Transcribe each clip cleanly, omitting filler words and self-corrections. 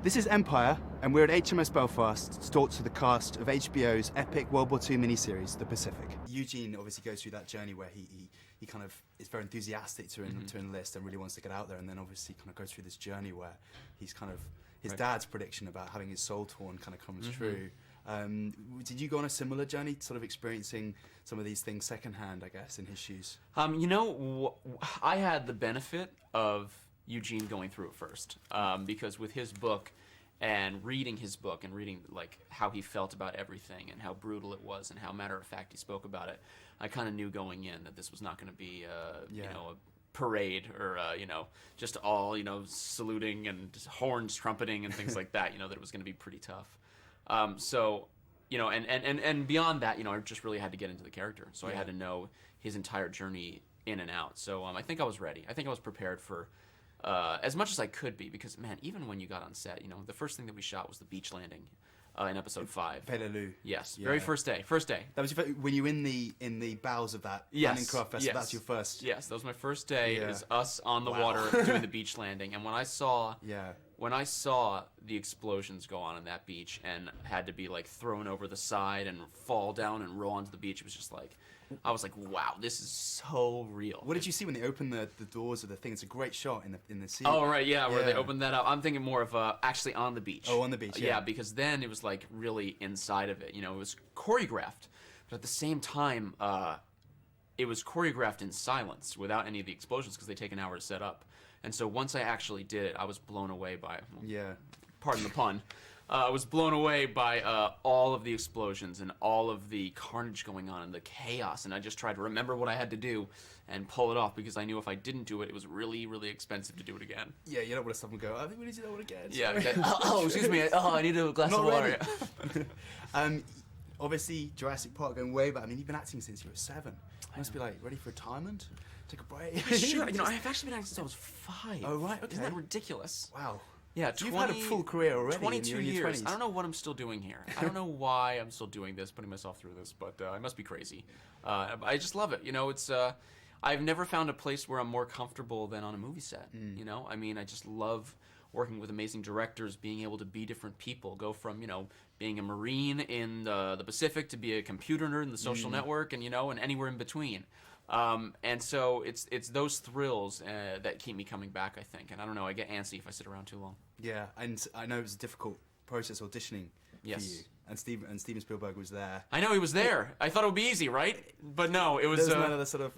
This is Empire, and we're at HMS Belfast to talk to the cast of HBO's epic World War II miniseries, The Pacific. Eugene obviously goes through that journey where he kind of is very enthusiastic to enlist and really wants to get out there, and then obviously kind of goes through this journey where he's kind of, his dad's prediction about having his soul torn kind of comes true. Did you go on a similar journey, sort of experiencing some of these things secondhand, I guess, in his shoes? I had the benefit of Eugene going through it first, because with his book and reading his book and reading like how he felt about everything and how brutal it was and how matter of fact he spoke about it, I kind of knew going in that this was not going to be a parade or just all saluting and horns trumpeting and things like that. That it was going to be pretty tough. And beyond that, I just really had to get into the character, so I had to know his entire journey in and out. So I think I was ready. I think I was prepared for as much as I could be, because man, even when you got on set, the first thing that we shot was the beach landing in episode 5. Peleliu. Yes, very first day. That was when you were in the bowels of that landing craft vessel. Yes. That's your first. Yes, that was my first day. Is us on the water doing the beach landing, and when I saw the explosions go on that beach and had to be like thrown over the side and fall down and roll onto the beach, it was just like, I was like, wow, this is so real. What did you see when they opened the doors of the thing? It's a great shot in the sea. Oh, right, where they opened that up. I'm thinking more of actually on the beach. Oh, on the beach, yeah. Because then it was like really inside of it. It was choreographed, but at the same time, it was choreographed in silence without any of the explosions because they take an hour to set up. And so once I actually did it, I was blown away by, pardon the pun, I was blown away by all of the explosions and all of the carnage going on and the chaos. And I just tried to remember what I had to do and pull it off, because I knew if I didn't do it, it was really, really expensive to do it again. Yeah, you don't want to stop and go, I think we need to do that one again. Yeah, exactly. Excuse me. I need a glass of water. Obviously, Jurassic Park going way back. I mean, you've been acting since you were 7. You must be like ready for retirement? Take a break? Sure. I've actually been acting since I was 5. Oh, right, okay. Isn't that ridiculous? Wow. Yeah, you've had a full career already. 22 in your years. 20s. I don't know what I'm still doing here. I don't know why I'm still doing this, putting myself through this, but I must be crazy. I just love it. It's I've never found a place where I'm more comfortable than on a movie set. I mean, I just love working with amazing directors, being able to be different people, go from being a Marine in the Pacific to be a computer nerd in the Social Network, and and anywhere in between. And so it's those thrills that keep me coming back, I think. And I don't know, I get antsy if I sit around too long. Yeah, and I know it was a difficult process auditioning for you. And Steven Spielberg was there. I know he was there. I thought it would be easy, right? But no, it was... There was another sort of,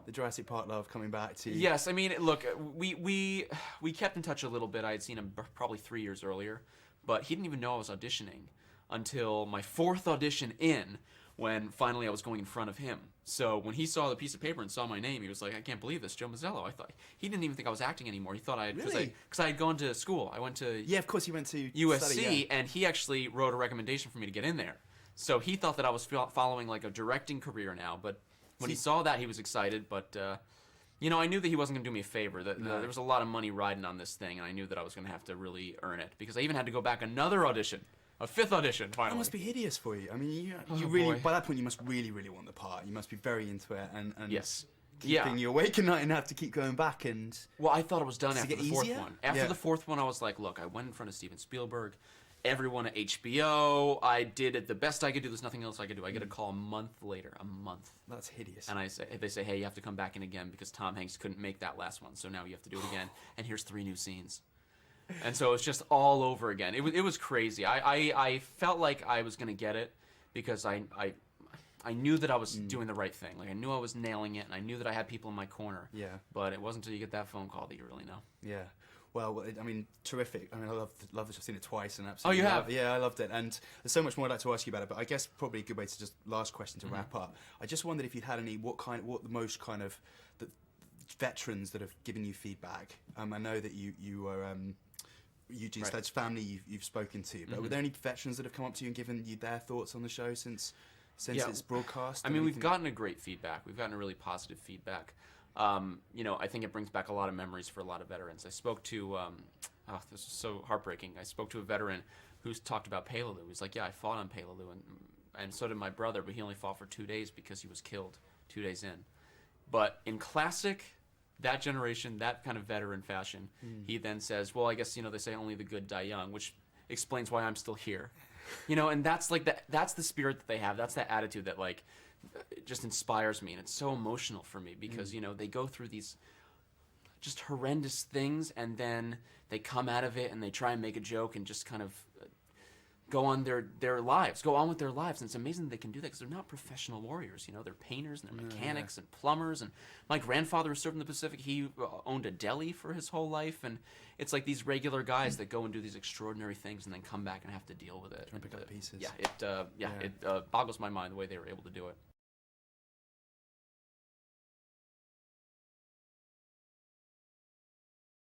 the Jurassic Park love coming back to you. Yes, I mean, look, we kept in touch a little bit. I had seen him probably 3 years earlier, but he didn't even know I was auditioning until my 4th audition in, when finally I was going in front of him. So when he saw the piece of paper and saw my name, he was like, I can't believe this, Joe Mazzello. I thought he didn't even think I was acting anymore. He thought I had, really? Because I had gone to school. I went to of course you went to USC, study, and he actually wrote a recommendation for me to get in there. So he thought that I was following like a directing career now. But when he saw that, he was excited. But I knew that he wasn't going to do me a favor. That there was a lot of money riding on this thing, and I knew that I was going to have to really earn it, because I even had to go back another audition. A 5th audition, finally. That must be hideous for you. I mean, boy. By that point, you must really, really want the part. You must be very into it, and yes, keeping you awake at night and have to keep going back. And well, I thought it was done after the 4th one. After the 4th one, I was like, look, I went in front of Steven Spielberg, everyone at HBO. I did it the best I could do. There's nothing else I could do. I get a call a month later. A month. That's hideous. And they say, hey, you have to come back in again because Tom Hanks couldn't make that last one, so now you have to do it again. And here's 3 new scenes. And so it's just all over again. It was crazy. I felt like I was going to get it, because I knew that I was doing the right thing. Like, I knew I was nailing it, and I knew that I had people in my corner. Yeah. But it wasn't until you get that phone call that you really know. Yeah. Well, I mean, terrific. I mean, I love this. I've seen it twice, and absolutely. Oh, you have? Yeah, I loved it. And there's so much more I'd like to ask you about it. But I guess probably a good way to just last question to wrap up. I just wondered if you'd had any what the most kind of the veterans that have given you feedback. I know that you were. Eugene Sledge's family you've spoken to, but were there any veterans that have come up to you and given you their thoughts on the show since its broadcast? I mean, we've gotten a great feedback. We've gotten a really positive feedback. I think it brings back a lot of memories for a lot of veterans. I spoke to, this is so heartbreaking. I spoke to a veteran who's talked about Peleliu. He's like, yeah, I fought on Peleliu, and so did my brother, but he only fought for 2 days because he was killed 2 days in. But in classic that generation, that kind of veteran fashion, he then says, well, I guess, they say only the good die young, which explains why I'm still here. And that's like that's the spirit that they have. That's that attitude that like just inspires me, and it's so emotional for me because they go through these just horrendous things, and then they come out of it and they try and make a joke and just kind of go on with their lives, and it's amazing that they can do that because they're not professional warriors. They're painters and they're mechanics and plumbers. And my grandfather served in the Pacific. He owned a deli for his whole life, and it's like these regular guys that go and do these extraordinary things and then come back and have to deal with it. Trying to pick up pieces. It boggles my mind the way they were able to do it.